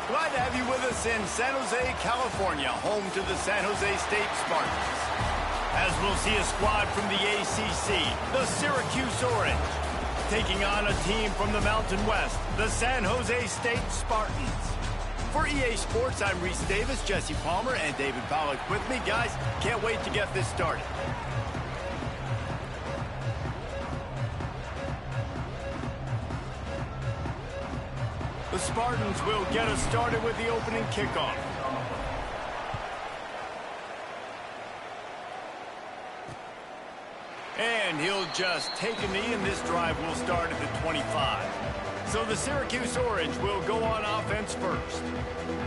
Glad to have you with us in San Jose, California, home to the San Jose State Spartans. As we'll see a squad from the ACC, the Syracuse Orange, taking on a team from the Mountain West, the San Jose State Spartans. For EA Sports, I'm Reese Davis, Jesse Palmer, and David Pollack with me. Guys, can't wait to get this started. The Spartans will get us started with the opening kickoff. And he'll just take a knee, and this drive will start at the 25. So the Syracuse Orange will go on offense first.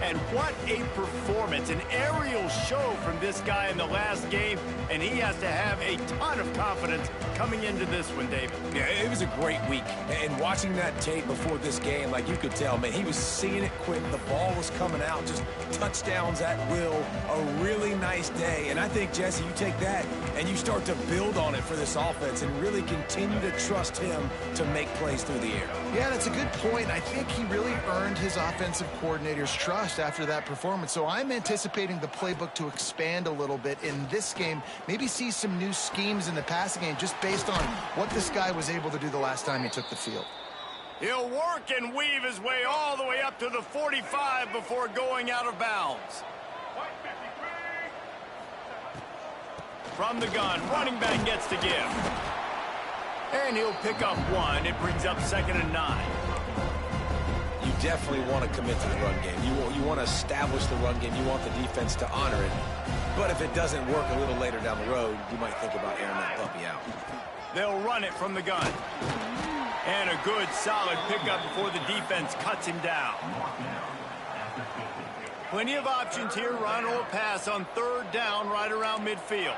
And what a performance, an aerial show from this guy in the last game, and he has to have a ton of confidence coming into this one, David. Yeah, it was a great week. And watching that tape before this game, like you could tell, man, he was seeing it quick. The ball was coming out, just touchdowns at will. A really nice day. And I think, Jesse, you take that and you start to build on it for this offense and really continue to trust him to make plays through the air. Yeah, that's a good point. I think he really earned his offensive coordinator's trust after that performance. So I'm anticipating the playbook to expand a little bit in this game. Maybe see some new schemes in the passing game just based on what this guy was able to do the last time he took the field. He'll work and weave his way all the way up to the 45 before going out of bounds. From the gun, running back gets to give. And he'll pick up one. It brings up 2nd and 9. You definitely want to commit to the run game. You want to establish the run game. You want the defense to honor it. But if it doesn't work a little later down the road, you might think about airing that puppy out. They'll run it from the gun. And a good, solid pickup before the defense cuts him down. Plenty of options here. Run or pass on 3rd down right around midfield.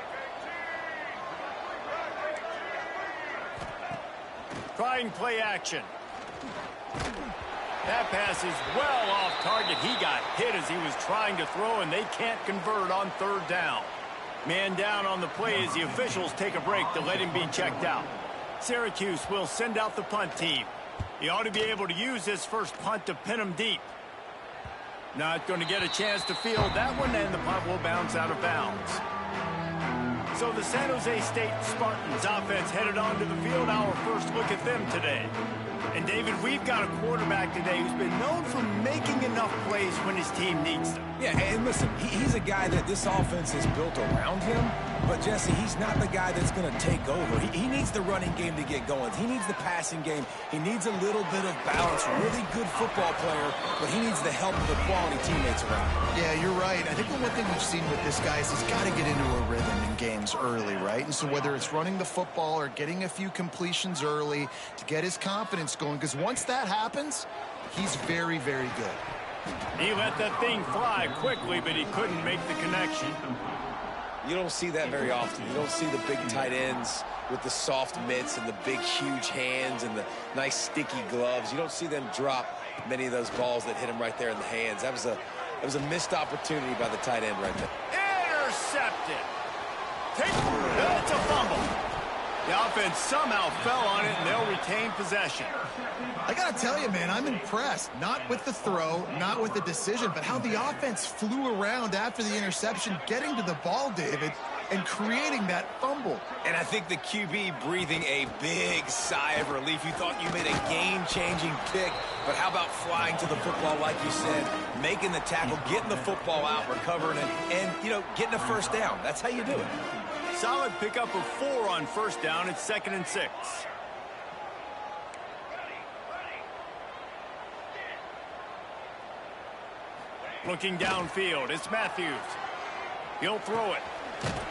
Trying play action. That pass is well off target. He got hit as he was trying to throw, and they can't convert on 3rd down. Man down on the play as the officials take a break to let him be checked out. Syracuse will send out the punt team. He ought to be able to use his first punt to pin him deep. Not going to get a chance to field that one, and the punt will bounce out of bounds. So the San Jose State Spartans offense headed onto the field. Our first look at them today. And David, we've got a quarterback today who's been known for making enough plays when his team needs them. Yeah, and listen, he's a guy that this offense is built around him. But, Jesse, he's not the guy that's going to take over. He needs the running game to get going. He needs the passing game. He needs a little bit of balance. Really good football player, but he needs the help of the quality teammates around him. Yeah, you're right. I think the one thing we've seen with this guy is he's got to get into a rhythm in games early, right? And so whether it's running the football or getting a few completions early to get his confidence going, because once that happens, he's very, very good. He let that thing fly quickly, but he couldn't make the connection. You don't see that very often. You don't see the big tight ends with the soft mitts and the big, huge hands and the nice, sticky gloves. You don't see them drop many of those balls that hit him right there in the hands. That was a missed opportunity by the tight end right there. Intercepted. That's a fumble. The offense somehow fell on it, and they'll retain possession. I got to tell you, man, I'm impressed. Not with the throw, not with the decision, but how the offense flew around after the interception, getting to the ball, David, and creating that fumble. And I think the QB breathing a big sigh of relief. You thought you made a game-changing pick, but how about flying to the football, like you said, making the tackle, getting the football out, recovering it, and you know, getting a first down. That's how you do it. Solid pickup of 4 on 1st down. It's 2nd and 6. Looking downfield, it's Matthews. He'll throw it.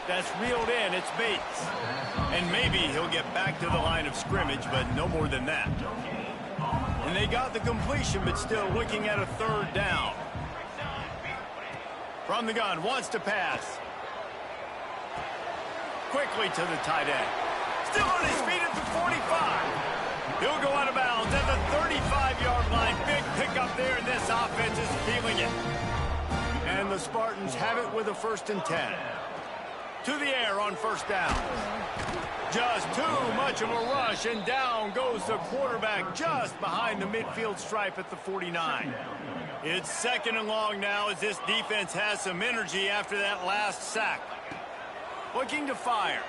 That's reeled in, it's Bates. And maybe he'll get back to the line of scrimmage, but no more than that. And they got the completion, but still looking at a 3rd down. From the gun, wants to pass. Quickly to the tight end. Still on his feet at the 45. He'll go out of bounds at the 35-yard line. Big pickup there, and this offense is feeling it. And the Spartans have it with a 1st and 10. to the air on first down. Just too much of a rush, and down goes the quarterback just behind the midfield stripe at the 49. It's 2nd and long now as this defense has some energy after that last sack. Looking to fire.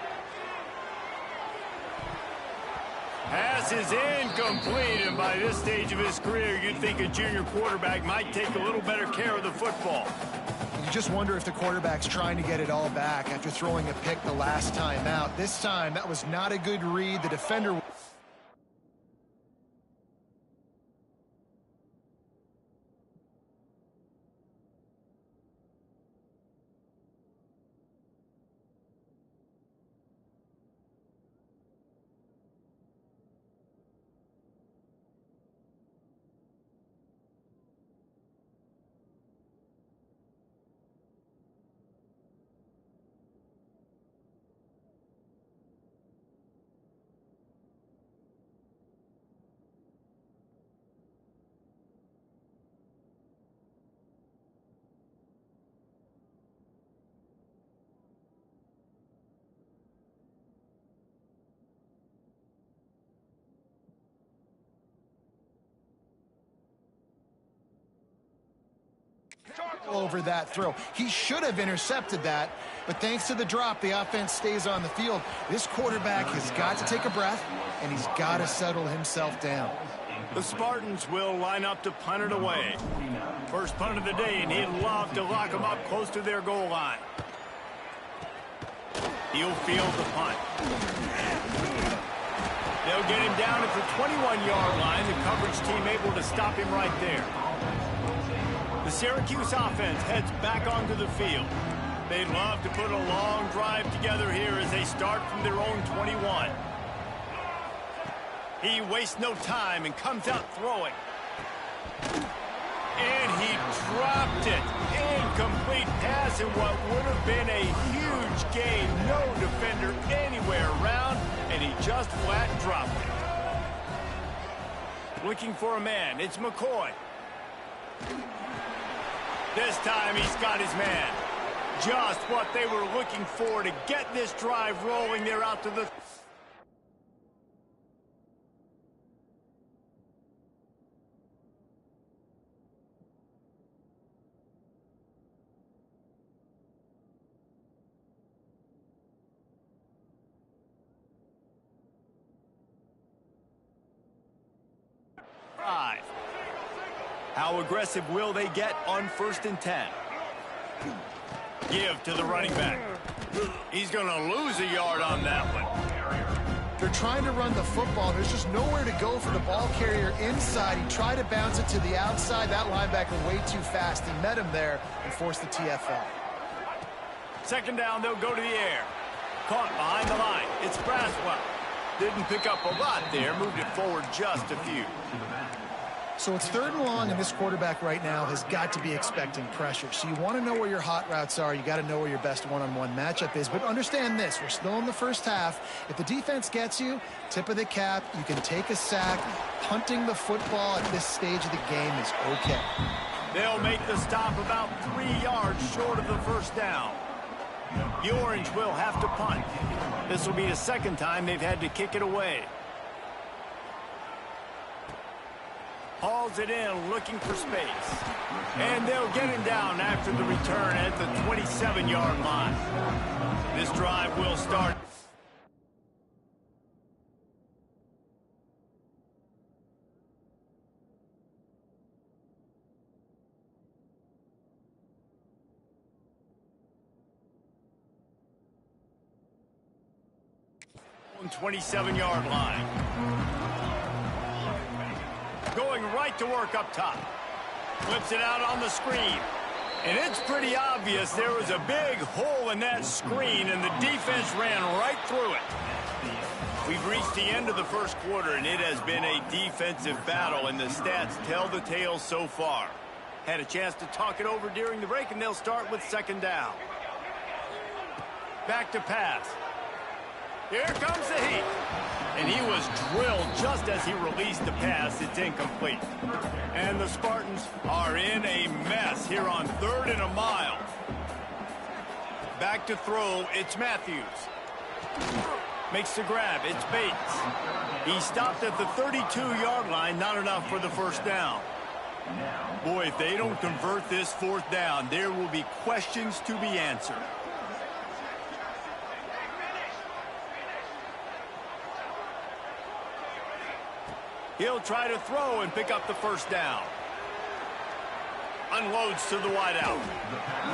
Pass is incomplete, and by this stage of his career, you'd think a junior quarterback might take a little better care of the football. You just wonder if the quarterback's trying to get it all back after throwing a pick the last time out. This time, that was not a good read. The defender... over that throw. He should have intercepted that, but thanks to the drop, the offense stays on the field. This quarterback has got to take a breath, and he's got to settle himself down. The Spartans will line up to punt it away. First punt of the day, and he'd love to lock them up close to their goal line. He'll field the punt. They'll get him down at the 21-yard line. The coverage team able to stop him right there. The Syracuse offense heads back onto the field. They'd love to put a long drive together here as they start from their own 21. He wastes no time and comes out throwing. And he dropped it. Incomplete pass in what would have been a huge gain. No defender anywhere around, and he just flat dropped it. Looking for a man. It's McCoy. This time he's got his man. Just what they were looking for to get this drive rolling. They're out to the... How aggressive will they get on 1st and 10? Give to the running back. He's going to lose a yard on that one. They're trying to run the football. There's just nowhere to go for the ball carrier inside. He tried to bounce it to the outside. That linebacker way too fast. He met him there and forced the TFL. 2nd down, they'll go to the air. Caught behind the line. It's Braswell. Didn't pick up a lot there. Moved it forward just a few. So it's 3rd and long, and this quarterback right now has got to be expecting pressure. So you want to know where your hot routes are. You got to know where your best one-on-one matchup is. But understand this, we're still in the first half. If the defense gets you, tip of the cap, you can take a sack. Punting the football at this stage of the game is okay. They'll make the stop about 3 yards short of the 1st down. The Orange will have to punt. This will be the 2nd time they've had to kick it away. Hauls it in, looking for space. And they'll get him down after the return at the 27-yard line. This drive will start. On 27-yard line. Going right to work up top. Flips it out on the screen. And it's pretty obvious there was a big hole in that screen, and the defense ran right through it. We've reached the end of the 1st quarter, and it has been a defensive battle, and the stats tell the tale so far. Had a chance to talk it over during the break, and they'll start with 2nd down. Back to pass. Here comes the heat. And he was drilled just as he released the pass. It's incomplete. And the Spartans are in a mess here on 3rd and a mile. Back to throw, it's Matthews. Makes the grab, it's Bates. He stopped at the 32-yard line, not enough for the first down. Boy, if they don't convert this fourth down, there will be questions to be answered. He'll try to throw and pick up the first down. Unloads to the wideout.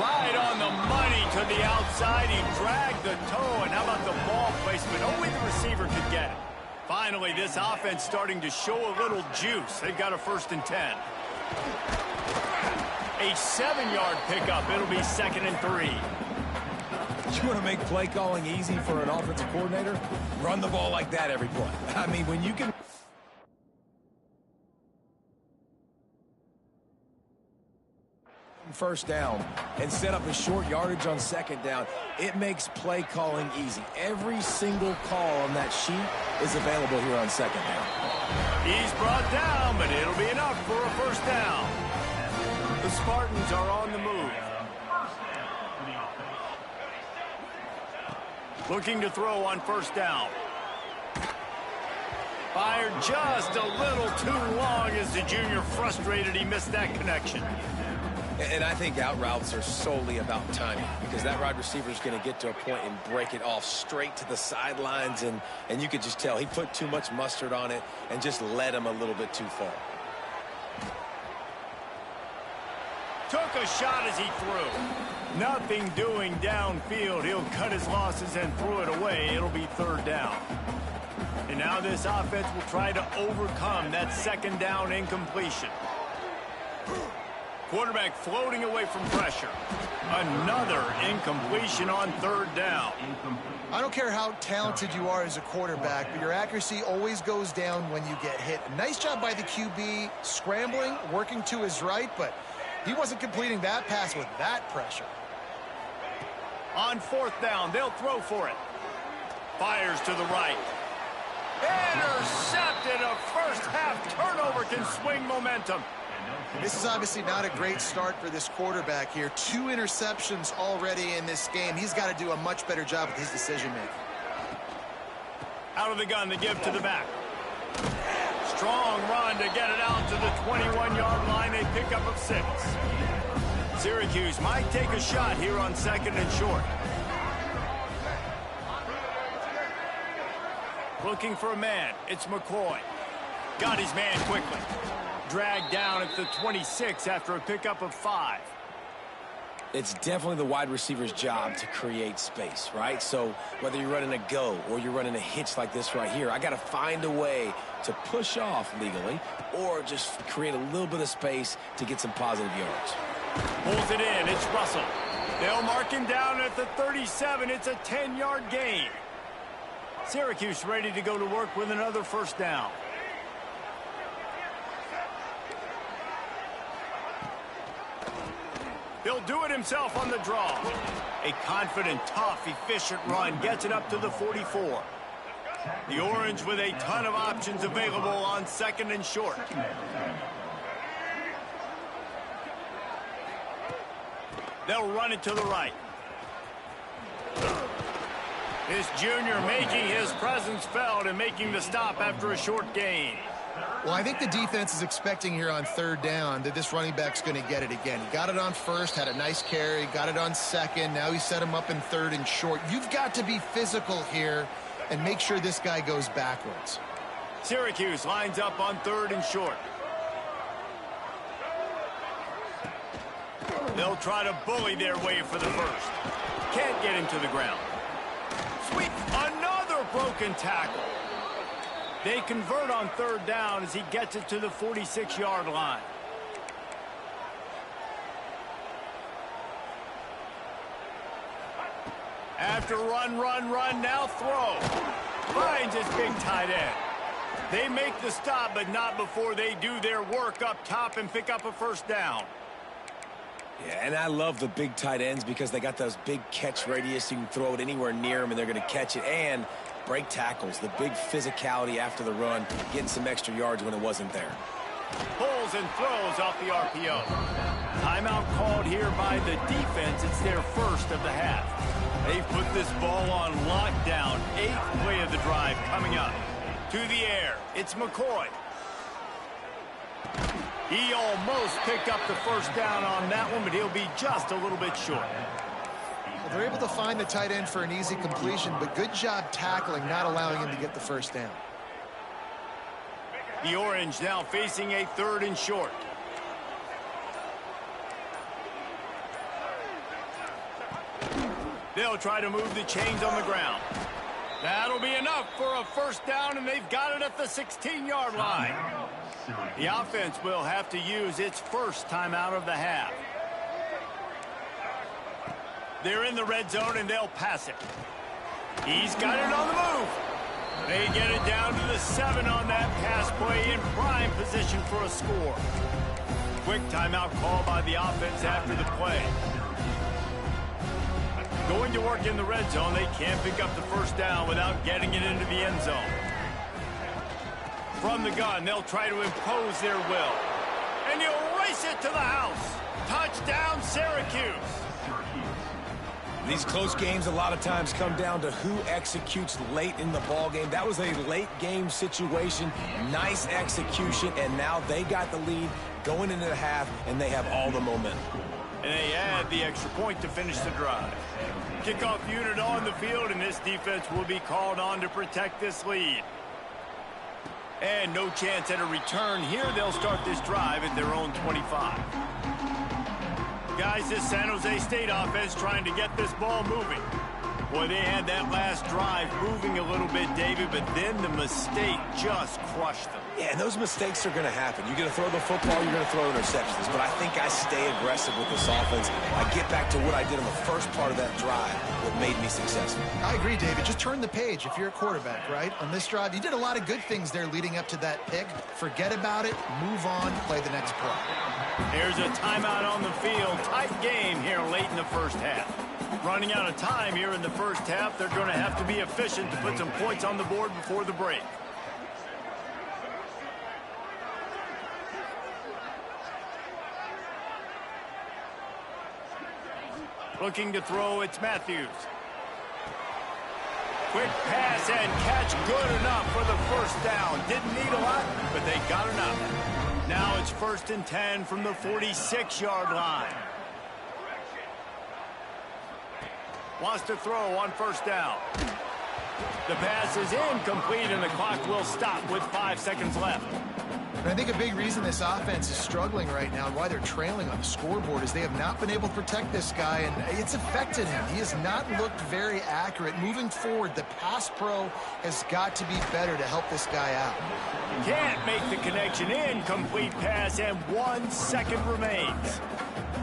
Right on the money to the outside. He dragged the toe, and how about the ball placement? Only the receiver could get it. Finally, this offense starting to show a little juice. They've got a 1st and 10. A 7-yard pickup. It'll be 2nd and 3. You want to make play calling easy for an offensive coordinator? Run the ball like that every play. I mean, when you can... first down and set up a short yardage on 2nd down, it makes play calling easy. Every single call on that sheet is available here on 2nd down. He's brought down, but it'll be enough for a 1st down. The Spartans are on the move. Looking to throw on 1st down. Fired just a little too long as the junior frustrated he missed that connection. And I think out routes are solely about timing, because that wide receiver is going to get to a point and break it off straight to the sidelines, and you could just tell he put too much mustard on it and just led him a little bit too far. Took a shot as he threw. Nothing doing downfield. He'll cut his losses and threw it away. It'll be 3rd down. And now this offense will try to overcome that 2nd down incompletion. Quarterback floating away from pressure. Another incompletion on 3rd down. I don't care how talented you are as a quarterback, but your accuracy always goes down when you get hit. Nice job by the QB scrambling, working to his right, but he wasn't completing that pass with that pressure. On 4th down, they'll throw for it. Fires to the right. Intercepted. A first-half turnover can swing momentum. This is obviously not a great start for this quarterback here. 2 interceptions already in this game. He's got to do a much better job with his decision-making. Out of the gun, the give to the back. Strong run to get it out to the 21-yard line. A pickup of 6. Syracuse might take a shot here on 2nd and short. Looking for a man. It's McCoy. Got his man quickly. Dragged down at the 26 after a pickup of 5. It's definitely the wide receiver's job to create space, right? So whether you're running a go or you're running a hitch like this right here, I got to find a way to push off legally or just create a little bit of space to get some positive yards. Pulls it in. It's Russell. They'll mark him down at the 37. It's a 10-yard gain. Syracuse ready to go to work with another 1st down. He'll do it himself on the draw. A confident, tough, efficient run gets it up to the 44. The Orange with a ton of options available on 2nd and short. They'll run it to the right. This junior making his presence felt and making the stop after a short gain. Well, I think the defense is expecting here on 3rd down that this running back's going to get it again. He got it on 1st, had a nice carry, got it on 2nd. Now he set him up in 3rd and short. You've got to be physical here and make sure this guy goes backwards. Syracuse lines up on 3rd and short. They'll try to bully their way for the 1st. Can't get him to the ground. Sweep. Another broken tackle. They convert on 3rd down as he gets it to the 46-yard line. After run, now throw. Finds his big tight end. They make the stop, but not before they do their work up top and pick up a 1st down. Yeah, and I love the big tight ends because they got those big catch radius. You can throw it anywhere near them, and they're going to catch it. And break tackles, the big physicality after the run, getting some extra yards when it wasn't there. Pulls and throws off the RPO. Timeout called here by the defense. It's their first of the half. They've put this ball on lockdown. 8th play of the drive coming up. To the air, it's McCoy. He almost picked up the first down on that one, but he'll be just a little bit short. Well, they're able to find the tight end for an easy completion, but good job tackling, not allowing him to get the first down. The Orange now facing a 3rd and short. They'll try to move the chains on the ground. That'll be enough for a first down, and they've got it at the 16-yard line. The offense will have to use its first timeout of the half. They're in the red zone, and they'll pass it. He's got it on the move. They get it down to the 7 on that pass play, in prime position for a score. Quick timeout call by the offense after the play. Going to work in the red zone, they can't pick up the first down without getting it into the end zone. From the gun, they'll try to impose their will. And he'll race it to the house. Touchdown, Syracuse. These close games a lot of times come down to who executes late in the ball game. That was a late game situation. Nice execution, and now they got the lead going into the half, and they have all the momentum. And they add the extra point to finish the drive. Kickoff unit on the field, and this defense will be called on to protect this lead. And no chance at a return here. They'll start this drive at their own 25. Guys, this San Jose State offense trying to get this ball moving. Boy, they had that last drive moving a little bit, David, but then the mistake just crushed them. Yeah, and those mistakes are going to happen. You're going to throw the football, you're going to throw interceptions. But I think I stay aggressive with this offense. I get back to what I did in the first part of that drive, what made me successful. I agree, David. Just turn the page if you're a quarterback, right? On this drive, you did a lot of good things there leading up to that pick. Forget about it, move on, play the next play. There's a timeout on the field. Tight game here late in the first half. Running out of time here in the first half. They're going to have to be efficient to put some points on the board before the break. Looking to throw, it's Matthews. Quick pass and catch, good enough for the first down. Didn't need a lot, but they got enough. Now it's 1st and 10 from the 46-yard line. Wants to throw on first down. The pass is incomplete, and the clock will stop with 5 seconds left. And I think a big reason this offense is struggling right now and why they're trailing on the scoreboard is they have not been able to protect this guy, and it's affected him. He has not looked very accurate. Moving forward, the pass pro has got to be better to help this guy out. Can't make the connection. Incomplete pass, and 1 second remains.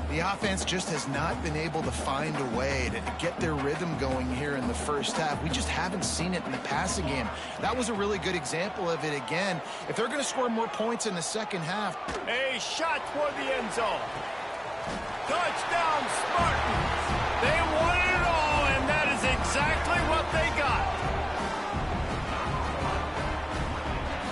The offense just has not been able to find a way to get their rhythm going here in the first half. We just haven't seen it in the passing game. That was a really good example of it again. If they're going to score more points in the second half. A shot toward the end zone. Touchdown, Spartans. They wanted it all, and that is exactly what they got.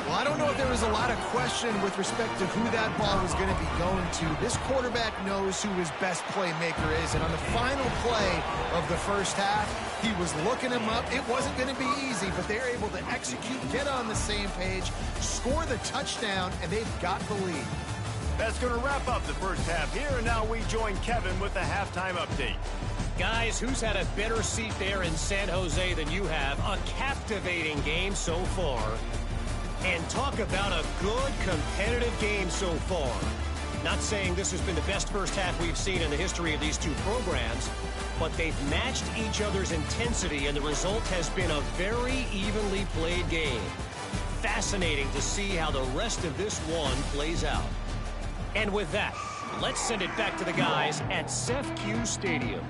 Well, I don't know if there was a lot of question with respect to who that ball was going to be going to. This quarterback knows who his best playmaker is, and on the final play of the first half, he was looking him up. It wasn't going to be easy, but they're able to execute, get on the same page, score the touchdown, and they've got the lead. That's going to wrap up the first half here, and now we join Kevin with the halftime update. Guys, who's had a better seat there in San Jose than you have? A captivating game so far. And talk about a good competitive game so far. Not saying this has been the best first half we've seen in the history of these two programs, but they've matched each other's intensity, and the result has been a very evenly played game. Fascinating to see how the rest of this one plays out. And with that, let's send it back to the guys at Syracuse Stadium.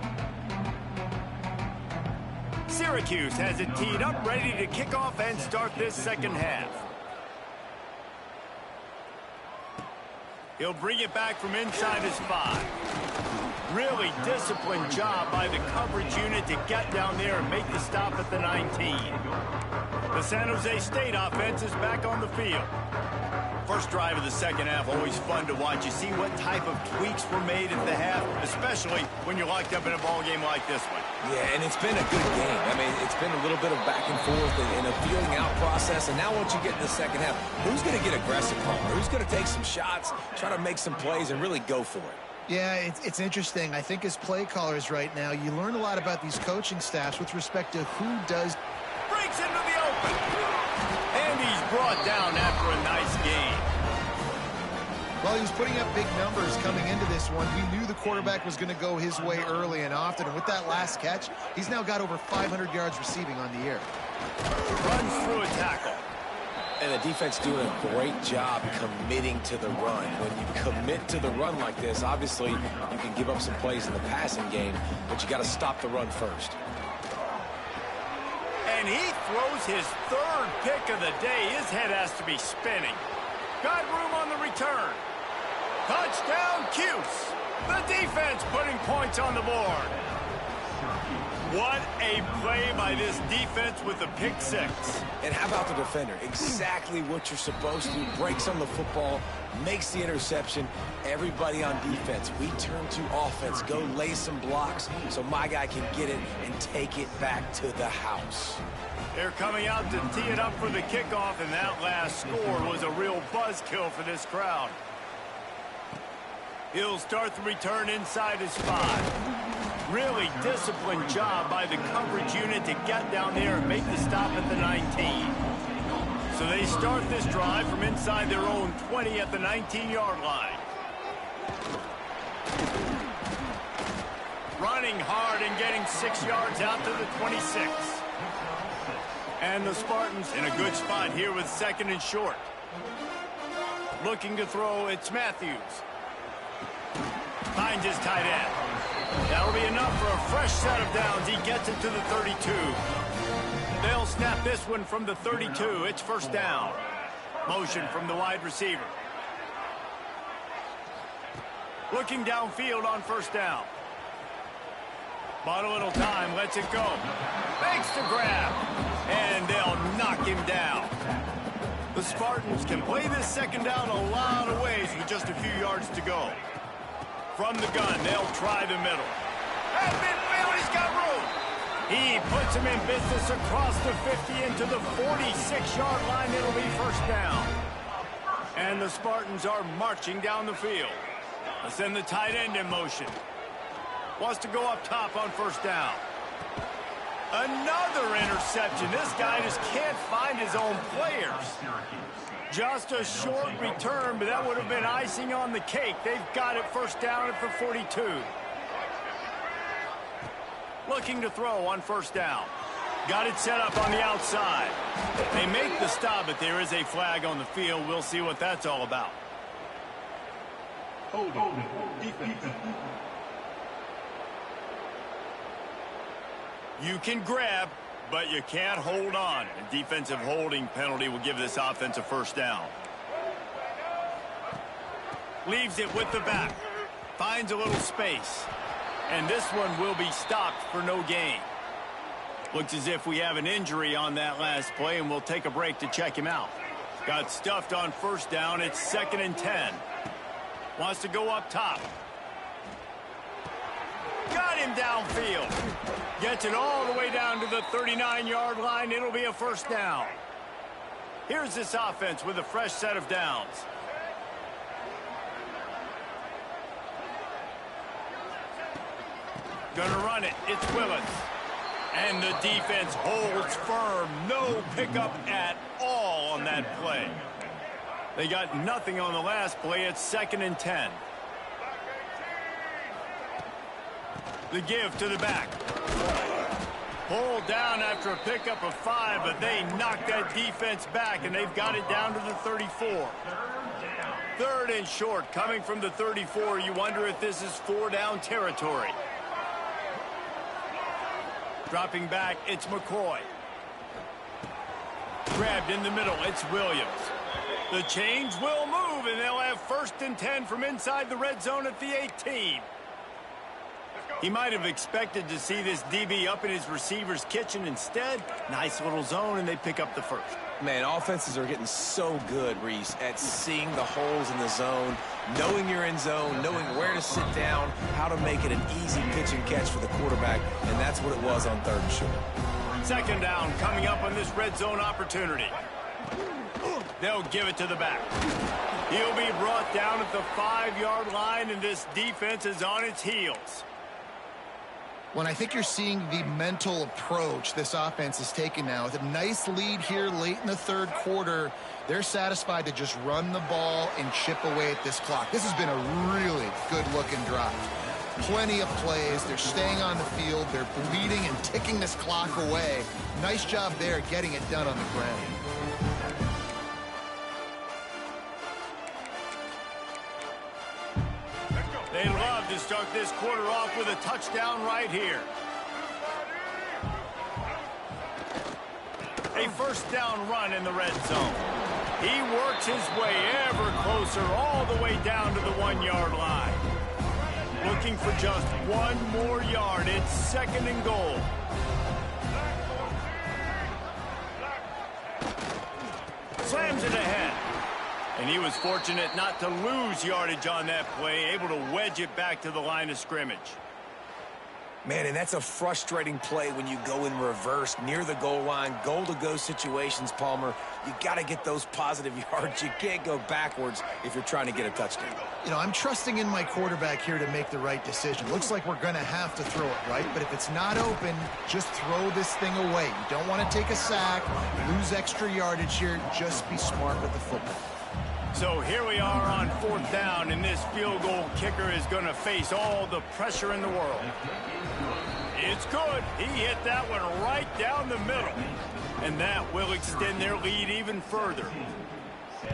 Syracuse has it teed up, ready to kick off and start this second half. He'll bring it back from inside his 5. Really disciplined job by the coverage unit to get down there and make the stop at the 19. The San Jose State offense is back on the field. First drive of the second half, always fun to watch. You see what type of tweaks were made at the half, especially when you're locked up in a ball game like this one. Yeah, and it's been a good game. I mean, it's been a little bit of back and forth and a feeling out process. And now once you get in the second half, who's going to get aggressive, Palmer? Who's going to take some shots, try to make some plays, and really go for it? Yeah, it's interesting. I think as play callers right now, you learn a lot about these coaching staffs with respect to who does. Breaks into the open. And he's brought down after a nice game. Well, he was putting up big numbers coming into this one. We knew the quarterback was going to go his way early and often. And with that last catch, he's now got over 500 yards receiving on the year. Runs through a tackle. And the defense doing a great job committing to the run. When you commit to the run like this, obviously you can give up some plays in the passing game, but you got to stop the run first. And he throws his third pick of the day. His head has to be spinning. Got room on the return. Touchdown, Cuse. The defense putting points on the board. What a play by this defense with the pick six. And how about the defender? Exactly what you're supposed to. Breaks on the football, makes the interception. Everybody on defense, we turn to offense. Go lay some blocks so my guy can get it and take it back to the house. They're coming out to tee it up for the kickoff, and that last score was a real buzzkill for this crowd. He'll start the return inside his 5. Really disciplined job by the coverage unit to get down there and make the stop at the 19. So they start this drive from inside their own 20 at the 19-yard line. Running hard and getting 6 yards out to the 26. And the Spartans in a good spot here with second and short. Looking to throw, it's Matthews. Finds his tight end. That'll be enough for a fresh set of downs. He gets it to the 32. They'll snap this one from the 32. It's first down. Motion from the wide receiver. Looking downfield on first down. Bought a little time, lets it go. Makes the grab. And they'll knock him down. The Spartans can play this second down a lot of ways with just a few yards to go. From the gun, they'll try the middle. At midfield, he's got room. He puts him in business across the 50 into the 46-yard line. It'll be first down. And the Spartans are marching down the field. Let's send the tight end in motion. Wants to go up top on first down. Another interception. This guy just can't find his own players. Just a short return, but that would have been icing on the cake. They've got it first down at the 42. Looking to throw on first down. Got it set up on the outside. They make the stop, but there is a flag on the field. We'll see what that's all about. You can grab, but you can't hold on. A defensive holding penalty will give this offense a first down. Leaves it with the back. Finds a little space. And this one will be stopped for no gain. Looks as if we have an injury on that last play, and we'll take a break to check him out. Got stuffed on first down. It's 2nd and 10. Wants to go up top. Got him downfield. Gets it all the way down to the 39-yard line. It'll be a first down. Here's this offense with a fresh set of downs. Gonna run it. It's Willis. And the defense holds firm. No pickup at all on that play. They got nothing on the last play. It's 2nd and 10. The give to the back. Pulled down after a pickup of 5, but they knocked that defense back, and they've got it down to the 34. 3rd and short, coming from the 34. You wonder if this is 4-down territory. Dropping back, it's McCoy. Grabbed in the middle, it's Williams. The chains will move, and they'll have 1st and 10 from inside the red zone at the 18. Let's go. He might have expected to see this DB up in his receiver's kitchen. Instead, nice little zone, and they pick up the first. Man, offenses are getting so good, Reese, at seeing the holes in the zone, knowing you're in zone, knowing where to sit down, how to make it an easy pitch and catch for the quarterback, and that's what it was on 3rd and short. Second down coming up on this red zone opportunity. They'll give it to the back. He'll be brought down at the 5-yard line, and this defense is on its heels. When I think you're seeing the mental approach this offense is taking now, with a nice lead here late in the 3rd quarter, they're satisfied to just run the ball and chip away at this clock. This has been a really good-looking drive. Plenty of plays. They're staying on the field. They're bleeding and ticking this clock away. Nice job there getting it done on the ground. They love to start this quarter off with a touchdown right here. A first down run in the red zone. He works his way ever closer all the way down to the 1-yard line. Looking for just 1 more yard. It's 2nd and goal. Slams it ahead. And he was fortunate not to lose yardage on that play, able to wedge it back to the line of scrimmage. Man, and that's a frustrating play when you go in reverse near the goal line, goal-to-go situations, Palmer. You got to get those positive yards. You can't go backwards if you're trying to get a touchdown. You know, I'm trusting in my quarterback here to make the right decision. Looks like we're going to have to throw it, right? But if it's not open, just throw this thing away. You don't want to take a sack, lose extra yardage here. Just be smart with the football. So here we are on 4th down, and this field goal kicker is going to face all the pressure in the world. It's good. He hit that one right down the middle, and that will extend their lead even further.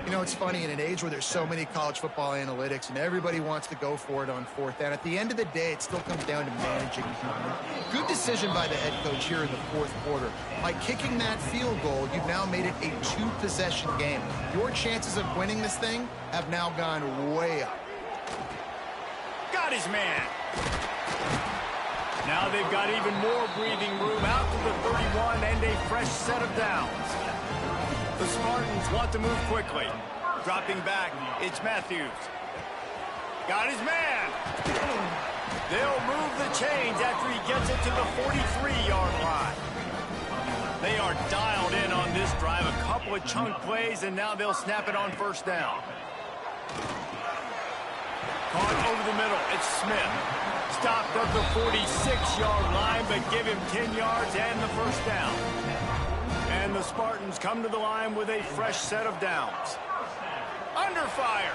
You know, it's funny, in an age where there's so many college football analytics and everybody wants to go for it on 4th down, at the end of the day, it still comes down to managing time. Good decision by the head coach here in the 4th quarter. By kicking that field goal, you've now made it a 2-possession game. Your chances of winning this thing have now gone way up. Got his man. Now they've got even more breathing room out to the 31 and a fresh set of downs. The Spartans want to move quickly. Dropping back, it's Matthews. Got his man. They'll move the chains after he gets it to the 43-yard line. They are dialed in on this drive. A couple of chunk plays, and now they'll snap it on 1st down. Caught over the middle, it's Smith. Stopped at the 46-yard line, but give him 10 yards and the 1st down. And the Spartans come to the line with a fresh set of downs. Under fire.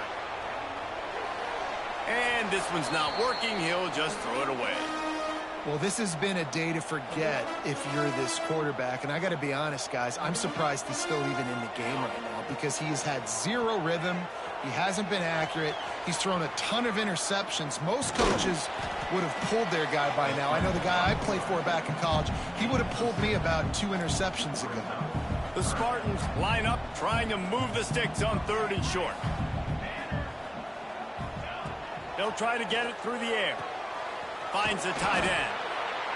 And this one's not working. He'll just throw it away. Well, this has been a day to forget if you're this quarterback. And I got to be honest, guys, I'm surprised he's still even in the game right now because he has had zero rhythm. He hasn't been accurate. He's thrown a ton of interceptions. Most coaches would have pulled their guy by now. I know the guy I played for back in college, he would have pulled me about 2 interceptions ago. The Spartans line up trying to move the sticks on 3rd and short. They'll try to get it through the air. Finds the tight end.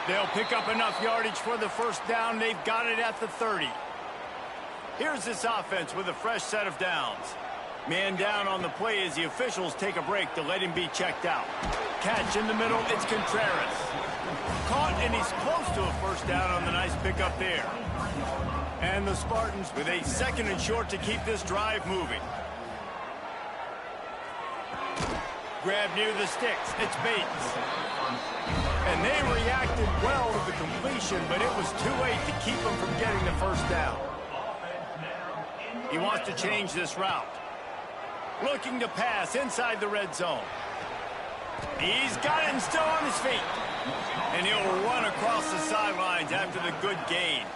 They'll pick up enough yardage for the 1st down. They've got it at the 30. Here's this offense with a fresh set of downs. Man down on the play as the officials take a break to let him be checked out. Catch in the middle, it's Contreras. Caught, and he's close to a 1st down on the nice pickup there. And the Spartans with a 2nd and short to keep this drive moving. Grab near the sticks, it's Bates. And they reacted well to the completion, but it was too late to keep them from getting the 1st down. He wants to change this route. Looking to pass inside the red zone. He's got it and still on his feet. And he'll run across the sidelines after the good gain.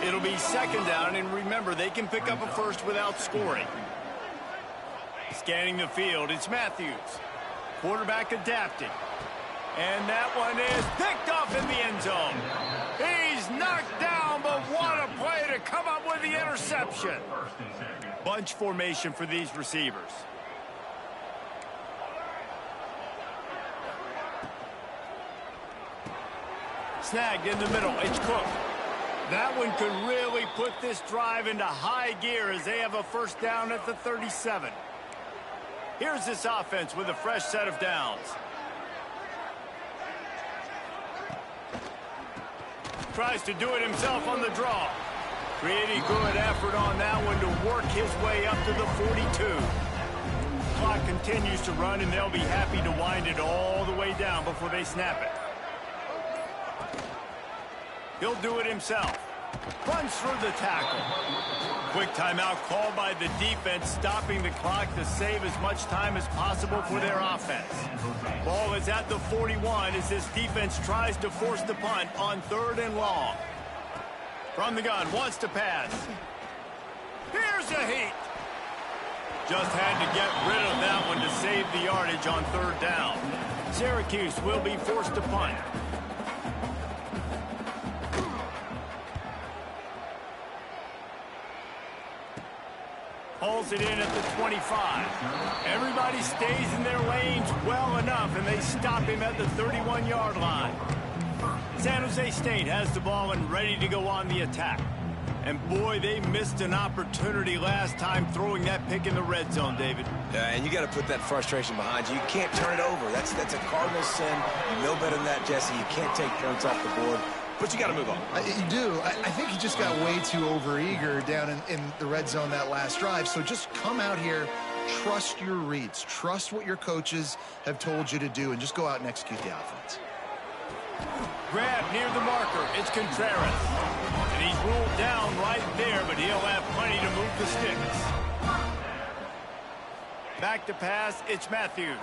It'll be 2nd down, and remember, they can pick up a 1st without scoring. Scanning the field, it's Matthews. Quarterback adapting. And that one is picked off in the end zone. He's knocked down, but what a play to come up with the interception. Bunch formation for these receivers. Snagged in the middle. It's Cook. That one could really put this drive into high gear as they have a first down at the 37. Here's this offense with a fresh set of downs. Tries to do it himself on the draw. Pretty good effort on that one to work his way up to the 42. Clock continues to run, and they'll be happy to wind it all the way down before they snap it. He'll do it himself. Runs through the tackle. Quick timeout called by the defense, stopping the clock to save as much time as possible for their offense. Ball is at the 41 as this defense tries to force the punt on 3rd and long. From the gun, wants to pass. Here's a heat. Just had to get rid of that one to save the yardage on 3rd down. Syracuse will be forced to punt. Hauls it in at the 25. Everybody stays in their lanes well enough, and they stop him at the 31-yard line. San Jose State has the ball and ready to go on the attack. And boy, they missed an opportunity last time throwing that pick in the red zone, David. Yeah, and you got to put that frustration behind you. You can't turn it over. That's a cardinal sin. You know better than that, Jesse. You can't take points off the board. But you got to move on. You do. I think he just got way too overeager down in the red zone that last drive. So just come out here, trust your reads, trust what your coaches have told you to do, and just go out and execute the offense. Grab near the marker. It's Contreras. And he's ruled down right there, but he'll have plenty to move the sticks. Back to pass. It's Matthews.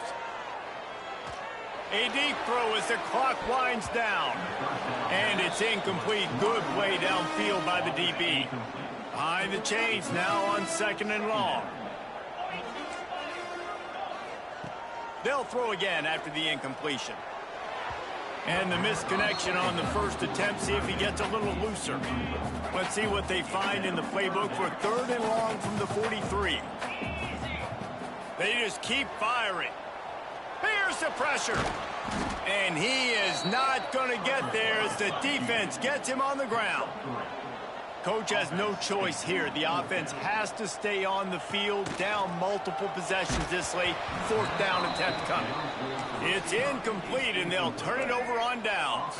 A deep throw as the clock winds down. And it's incomplete. Good play downfield by the DB. Behind the chains now on 2nd and long. They'll throw again after the incompletion. And the misconnection on the first attempt. See if he gets a little looser. Let's see what they find in the playbook for 3rd and long from the 43. They just keep firing. Here's the pressure. And he is not going to get there as the defense gets him on the ground. Coach has no choice here. The offense has to stay on the field, down multiple possessions this late. 4th down attempt coming. It's incomplete, and they'll turn it over on downs.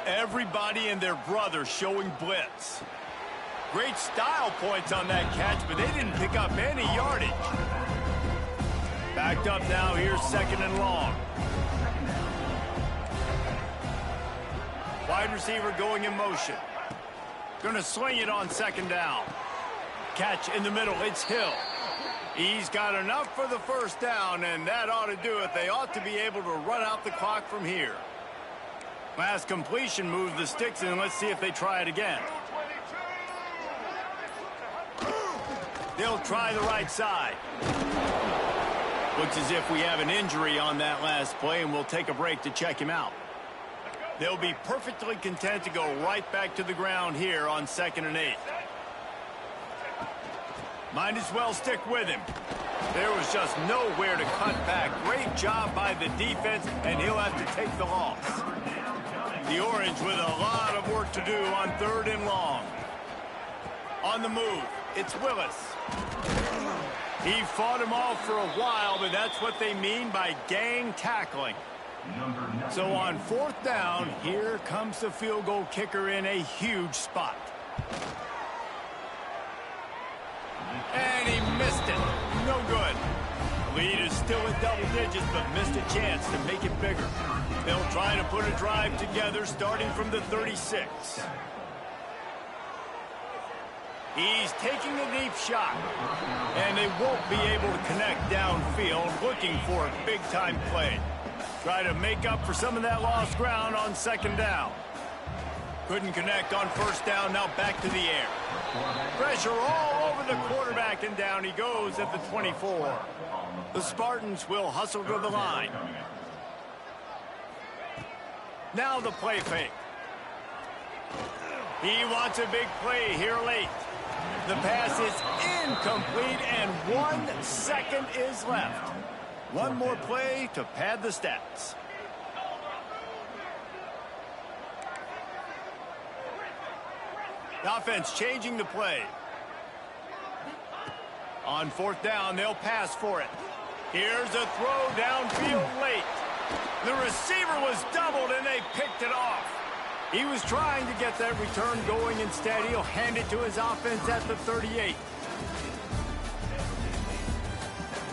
Everybody and their brother showing blitz. Great style points on that catch, but they didn't pick up any yardage. Backed up now. Here's 2nd and long. Wide receiver going in motion. Going to swing it on 2nd down. Catch in the middle. It's Hill. He's got enough for the first down, and that ought to do it. They ought to be able to run out the clock from here. Last completion moved the sticks in. Let's see if they try it again. They'll try the right side. Looks as if we have an injury on that last play, and we'll take a break to check him out. They'll be perfectly content to go right back to the ground here on 2nd and 8. Might as well stick with him. There was just nowhere to cut back. Great job by the defense, and he'll have to take the loss. The Orange with a lot of work to do on 3rd and long. On the move, it's Willis. He fought him off for a while, but that's what they mean by gang tackling. So on 4th down, here comes the field goal kicker in a huge spot. And he missed it. No good. Lead is still at double digits, but missed a chance to make it bigger. They'll try to put a drive together starting from the 36. He's taking a deep shot. And they won't be able to connect downfield, looking for a big-time play. Try to make up for some of that lost ground on 2nd down. Couldn't connect on 1st down, now back to the air. Pressure all over the quarterback, and down he goes at the 24. The Spartans will hustle to the line. Now the play fake. He wants a big play here late. The pass is incomplete, and 1 second is left. One more play to pad the stats. The offense changing the play. On fourth down, they'll pass for it. Here's a throw downfield late. The receiver was doubled, and they picked it off. He was trying to get that return going. Instead, he'll hand it to his offense at the 38.